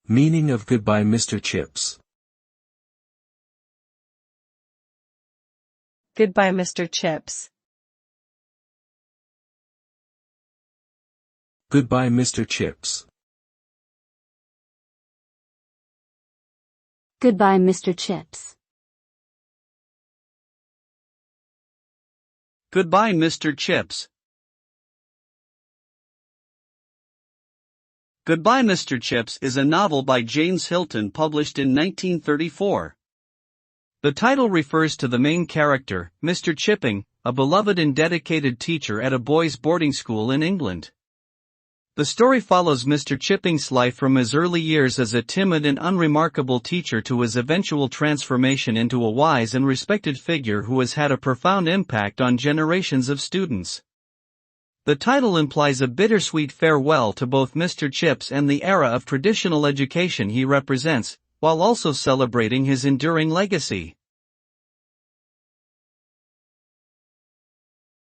Meaning of Goodbye Mr. Chips. Goodbye, Mr. Chips. Goodbye Mr. Chips. Goodbye, Mr. Chips. Goodbye, Mr. Chips. Goodbye, Mr. Chips is a novel by James Hilton published in 1934. The title refers to the main character, Mr. Chipping, a beloved and dedicated teacher at a boys' boarding school in England. The story follows Mr. Chipping's life from his early years as a timid and unremarkable teacher to his eventual transformation into a wise and respected figure who has had a profound impact on generations of students. The title implies a bittersweet farewell to both Mr. Chips and the era of traditional education he represents, while also celebrating his enduring legacy.